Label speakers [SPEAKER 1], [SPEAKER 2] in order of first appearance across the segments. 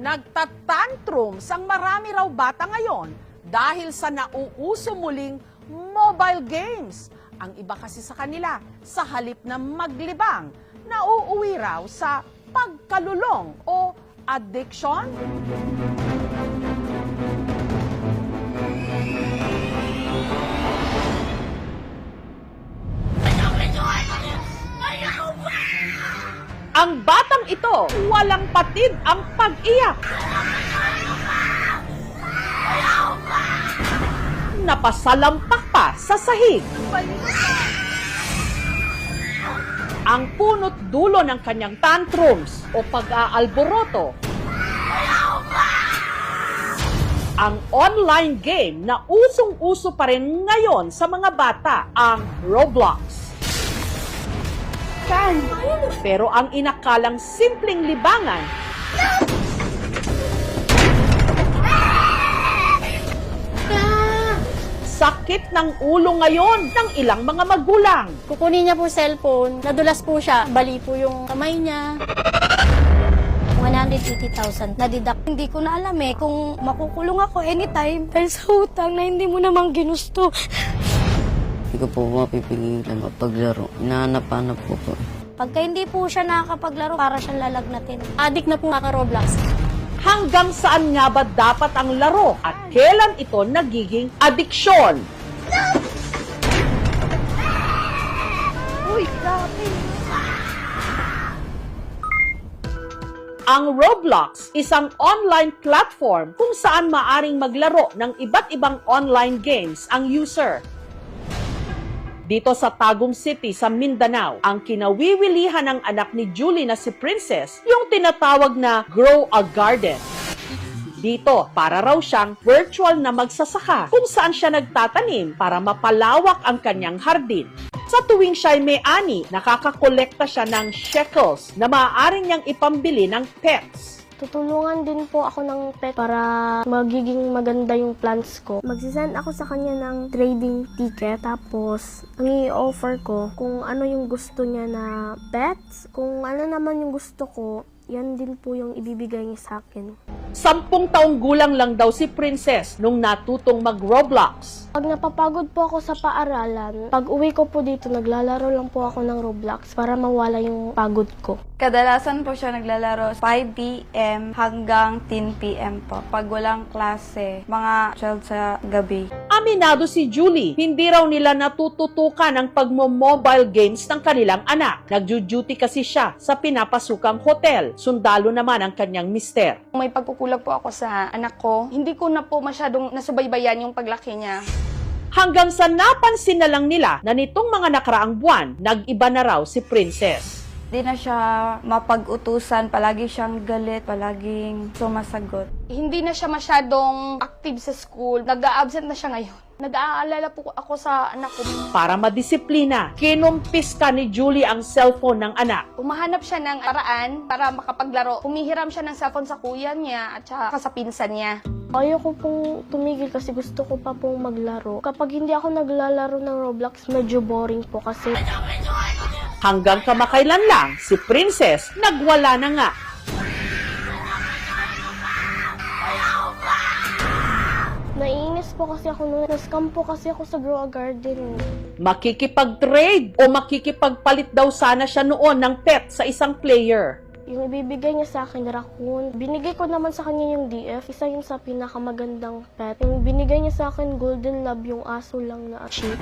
[SPEAKER 1] Nagtatantrums ang marami raw bata ngayon dahil sa nauuso muling mobile games. Ang iba kasi sa kanila, sa halip na maglibang, nauuwi raw sa pagkalulong o addiction. Ang batang ito, walang patid ang pag-iyak. Napasalampak pa sa sahig. Ang punot dulo ng kanyang tantrums o pag-aalboroto, ang online game na usong-uso pa rin ngayon sa mga bata, ang Roblox. Pero ang inakalang simpleng libangan, sakit ng ulo ngayon ng ilang mga magulang.
[SPEAKER 2] Kukunin niya po cellphone, nadulas po siya, bali po yung kamay niya. 180,000 na-deduct. Hindi ko na alam kung makukulong ako anytime dahil sa utang na hindi mo namang ginusto.
[SPEAKER 3] Hindi ko po mapipigilan paglaro. Hinahanap-hanap ko po.
[SPEAKER 2] Pagka hindi po siya nakakapaglaro, para siyang lalagnatin. Addict na po kaka-Roblox.
[SPEAKER 1] Hanggang saan nga ba dapat ang laro at kailan ito nagiging adiksyon?
[SPEAKER 2] Uy, grabe.
[SPEAKER 1] Ang Roblox, isang online platform kung saan maaring maglaro ng iba't ibang online games ang user. Dito sa Tagum City sa Mindanao, ang kinawiwilihan ng anak ni Julie na si Princess, yung tinatawag na Grow a Garden. Dito, para raw siyang virtual na magsasaka kung saan siya nagtatanim para mapalawak ang kanyang hardin. Sa tuwing siya'y may-ani, nakakakolekta siya ng shekels na maaari niyang ipambili ng pets.
[SPEAKER 4] Tutulungan din po ako ng pet para magiging maganda yung plants ko. Magsisend ako sa kanya ng trading ticket. Tapos, ang i-offer ko kung ano yung gusto niya na pets. Kung ano naman yung gusto ko, yan din po yung ibibigay niya sa akin.
[SPEAKER 1] 10 taong gulang lang daw si Princess nung natutong mag-Roblox.
[SPEAKER 4] Pag napapagod po ako sa paaralan, pag uwi ko po dito, naglalaro lang po ako ng Roblox para mawala yung pagod ko.
[SPEAKER 5] Kadalasan po siya naglalaro 5 p.m. hanggang 10 p.m. po. Pag walang klase, mga 12 sa gabi.
[SPEAKER 1] Aminado si Julie, hindi raw nila natututukan ang pagmo-mobile games ng kanilang anak. Nagjo-duty kasi siya sa pinapasukang hotel. Sundalo naman ang kanyang mister.
[SPEAKER 5] May pagkukulag po ako sa anak ko. Hindi ko na po masyadong nasubaybayan yung paglaki niya.
[SPEAKER 1] Hanggang sa napansin na lang nila na nitong mga nakaraang buwan, nag-iba na raw si Princess.
[SPEAKER 5] Di na siya mapag-utusan, palagi siyang galit, palaging sumasagot. Hindi na siya masyadong active sa school. Nag-a-absent na siya ngayon. Nag-aalala po ako sa anak ko.
[SPEAKER 1] Para madisiplina, kinumpis ka ni Julie ang cellphone ng anak.
[SPEAKER 5] Umahanap siya ng paraan para makapaglaro. Humihiram siya ng cellphone sa kuya niya at saka sa pinsan niya.
[SPEAKER 4] Ayoko pong tumigil kasi gusto ko pa pong maglaro. Kapag hindi ako naglalaro ng Roblox, medyo boring po kasi
[SPEAKER 1] Hanggang kamakailan lang, si Princess nagwala na nga.
[SPEAKER 4] naiinis po kasi ako noon. Na-scam po kasi ako sa Grow a Garden.
[SPEAKER 1] Makikipag-trade o makikipagpalit daw sana siya noon ng pet sa isang player.
[SPEAKER 4] Yung ibibigay niya sa akin, raccoon. Binigay ko naman sa kanya yung DF. Isa yung sa pinakamagandang pet. Yung binigay niya sa akin, Golden Lab, yung aso lang na sheep.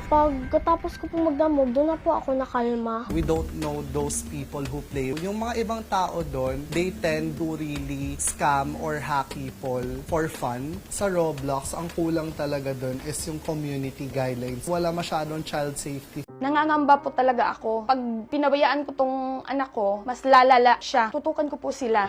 [SPEAKER 4] Pagkatapos ko po magdamog, doon na po ako nakalma.
[SPEAKER 6] We don't know those people who play. Yung mga ibang tao doon, they tend to really scam or hack people for fun. Sa Roblox, ang kulang talaga doon is yung community guidelines. Wala masyadong child safety.
[SPEAKER 5] Nangangamba po talaga ako. Pag pinabayaan ko tong anak ko, mas lalala siya. Tutukan ko po sila.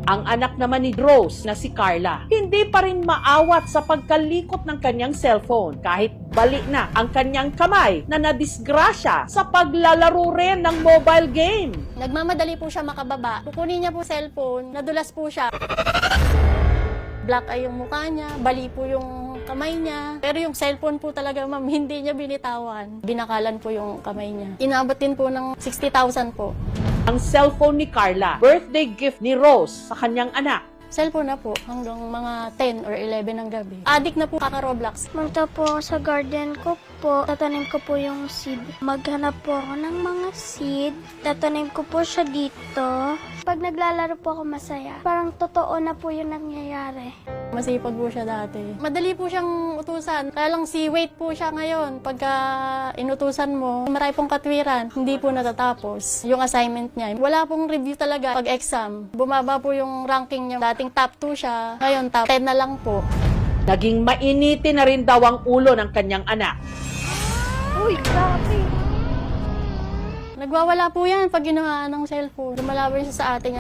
[SPEAKER 1] Ang anak naman ni Rose na si Carla, hindi pa rin maawat sa pagkalikot ng kanyang cellphone kahit bali na ang kanyang kamay na nadisgrasya sa paglalaro rin ng mobile game.
[SPEAKER 2] Nagmamadali po siya makababa. Kukunin niya po cellphone, nadulas po siya. Black eye yung mukha niya, bali po yung
[SPEAKER 7] kamay niya. Pero yung cellphone po talaga, ma'am, hindi niya binitawan. Binakalan po yung kamay niya. Inabot din po ng 60,000 po.
[SPEAKER 1] Ang cellphone ni Carla, birthday gift ni Rose sa kanyang anak.
[SPEAKER 7] Cellphone na po hanggang mga 10 or 11 ng gabi. Addict na po kaka-Roblox.
[SPEAKER 2] Punta po ako sa garden ko po. Tatanim ko po yung seed. Maghanap po ako ng mga seed. Tatanim ko po siya dito. Pag naglalaro po ako masaya. Parang totoo na po yung nangyayari.
[SPEAKER 7] Masipag po siya dati. Madali po siyang utusan. Kaya lang si wait po siya ngayon. Pagka inutusan mo, marami pong katwiran. Hindi po natatapos yung assignment niya. Wala pong review talaga pag exam. Bumaba po yung ranking niya. Dating top 2 siya. Ngayon top 10 na lang po.
[SPEAKER 1] Naging mainiti na rin daw ang ulo ng kanyang anak.
[SPEAKER 2] Uy, grabe!
[SPEAKER 7] Nagwawala po yan pag ginawa ng cellphone. Lumalaban siya sa atin.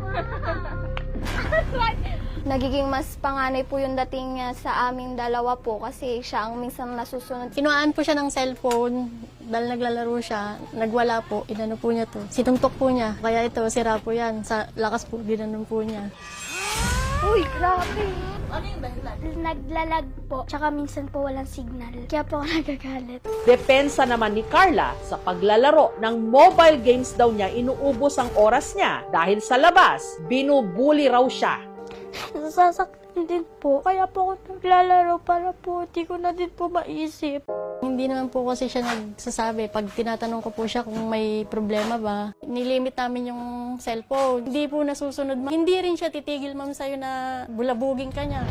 [SPEAKER 5] Nagiging mas panganay po yung dating niya sa aming dalawa po kasi siya ang minsan nasusunod.
[SPEAKER 7] Kinuhaan po siya ng cellphone dahil naglalaro siya. Nagwala po. Inano po niya to. Sinuntok po niya. Kaya ito, sira po yan. Sa lakas po, ginanon po niya.
[SPEAKER 2] Uy, grabe! Ano yung dahilan? Naglalag po. Tsaka minsan po walang signal. Kaya po ako nagagalit.
[SPEAKER 1] Depensa naman ni Carla, sa paglalaro ng mobile games daw niya inuubos ang oras niya dahil sa labas, binubuli raw siya.
[SPEAKER 2] Nasasaktan din po. Kaya po ako naglalaro para po di ko na din po maisip.
[SPEAKER 7] Hindi naman po kasi siya nagsasabi. Pag tinatanong ko po siya kung may problema ba, nilimit namin yung cellphone. Hindi po nasusunod. Hindi rin siya titigil, ma'am, sa'yo na bulabugin ka niya.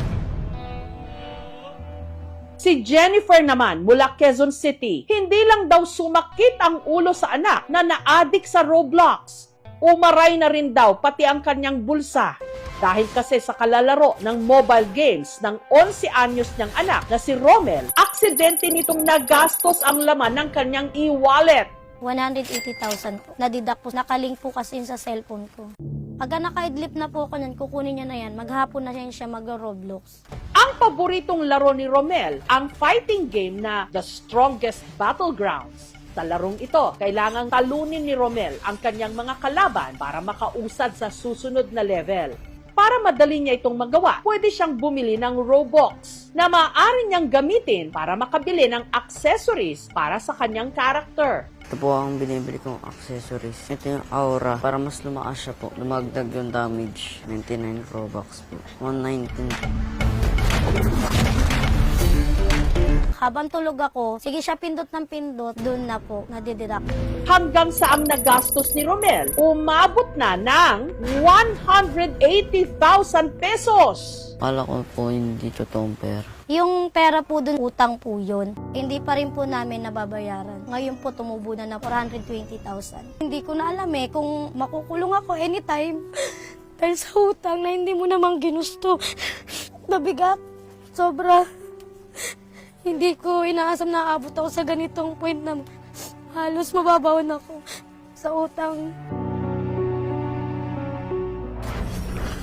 [SPEAKER 1] Si Jennifer naman mula Quezon City, hindi lang daw sumakit ang ulo sa anak na na-addict sa Roblox. Umaray na rin daw pati ang kanyang bulsa. Dahil kasi sa kalalaro ng mobile games ng 11 anyos niyang anak na si Romel, aksidente nitong nagastos ang laman ng kanyang e-wallet.
[SPEAKER 2] 180,000 po. Nadidak po. Nakalink po kasi yun sa cellphone ko. Pagka naka-idlip na po ako nun, kukunin niya na yan. Maghapon na siya mag-Roblox.
[SPEAKER 1] Ang paboritong laro ni Romel, ang fighting game na The Strongest Battlegrounds. Sa larong ito, kailangang talunin ni Romel ang kanyang mga kalaban para makausad sa susunod na level. Para madali niya itong magawa, pwede siyang bumili ng Robux na maaari niyang gamitin para makabili ng accessories para sa kanyang character.
[SPEAKER 3] Ito po ang binibili kong accessories. Ito yung aura. Para mas lumakas siya po. Lumagdag yung damage. 99 Robux po. 119.
[SPEAKER 2] Habang tulog ako, sige siya pindot ng pindot, doon na po, nadididak.
[SPEAKER 1] Hanggang sa ang nagastos ni Romel, umabot na ng 180,000 pesos.
[SPEAKER 3] Kala ko po hindi totoong pera.
[SPEAKER 2] Yung pera po doon, utang po yun. Hindi pa rin po namin nababayaran. Ngayon po tumubo na 420,000. Hindi ko na alam kung makukulong ako anytime. Dahil sa utang na hindi mo naman ginusto. Nabigat. Sobra. Hindi ko inaasam na aabot ako sa ganitong point na halos mababawan ako sa utang.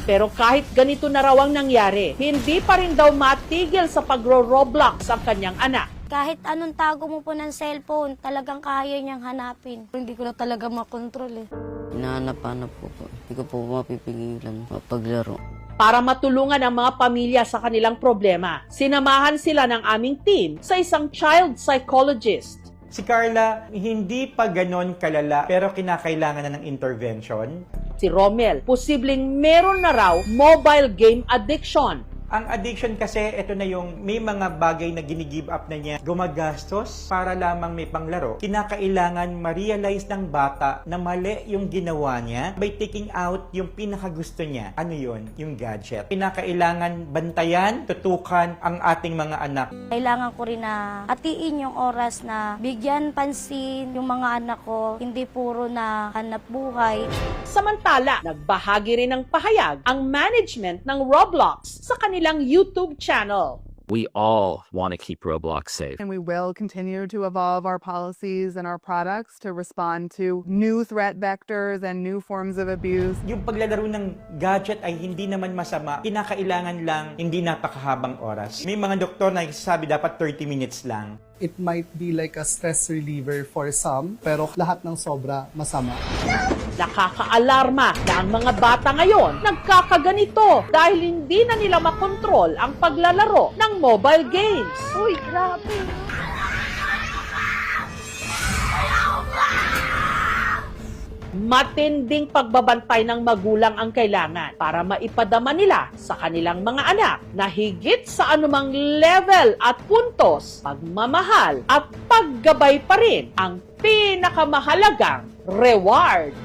[SPEAKER 1] Pero kahit ganito na raw ang nangyari, hindi pa rin daw matigil sa pagro-Roblox ang kanyang anak.
[SPEAKER 2] Kahit anong tago mo po ng cellphone, talagang kaya niyang hanapin. Hindi ko na talaga makontrol
[SPEAKER 3] Hinahanap-hanap po po. Hindi ko po mapipigilan mapaglaro.
[SPEAKER 1] Para matulungan ang mga pamilya sa kanilang problema, sinamahan sila ng aming team sa isang child psychologist.
[SPEAKER 8] Si Carla, hindi pa ganon kalala pero kinakailangan na ng intervention.
[SPEAKER 1] Si Romel, posibleng meron na raw mobile game addiction.
[SPEAKER 8] Ang addiction kasi, ito na yung may mga bagay na gini-give up na niya. Gumagastos para lamang may panglaro. Kinakailangan ma-realize ng bata na mali yung ginawa niya by taking out yung pinakagusto niya. Ano yun? Yung gadget. Kinakailangan bantayan, tutukan ang ating mga anak.
[SPEAKER 2] Kailangan ko rin na hatiin yung oras na bigyan pansin yung mga anak ko. Hindi puro na hanap buhay.
[SPEAKER 1] Samantala, nagbahagi rin ng pahayag ang management ng Roblox sa kanilang YouTube channel.
[SPEAKER 9] We all want to keep Roblox safe.
[SPEAKER 10] And we will continue to evolve our policies and our products to respond to new threat vectors and new forms of abuse.
[SPEAKER 8] Yung paglalaro ng gadget ay hindi naman masama. Kinakailangan lang hindi napakahabang oras. May mga doktor na nagsasabi dapat 30 minutes lang.
[SPEAKER 6] It might be like a stress reliever for some, pero lahat ng sobra masama.
[SPEAKER 1] Nakakaalarma na ang mga bata ngayon nagkakaganito dahil hindi na nila makontrol ang paglalaro ng mobile games. Uy, grabe! Matinding pagbabantay ng magulang ang kailangan para maipadama nila sa kanilang mga anak na higit sa anumang level at puntos, pagmamahal at paggabay pa rin ang pinakamahalagang reward.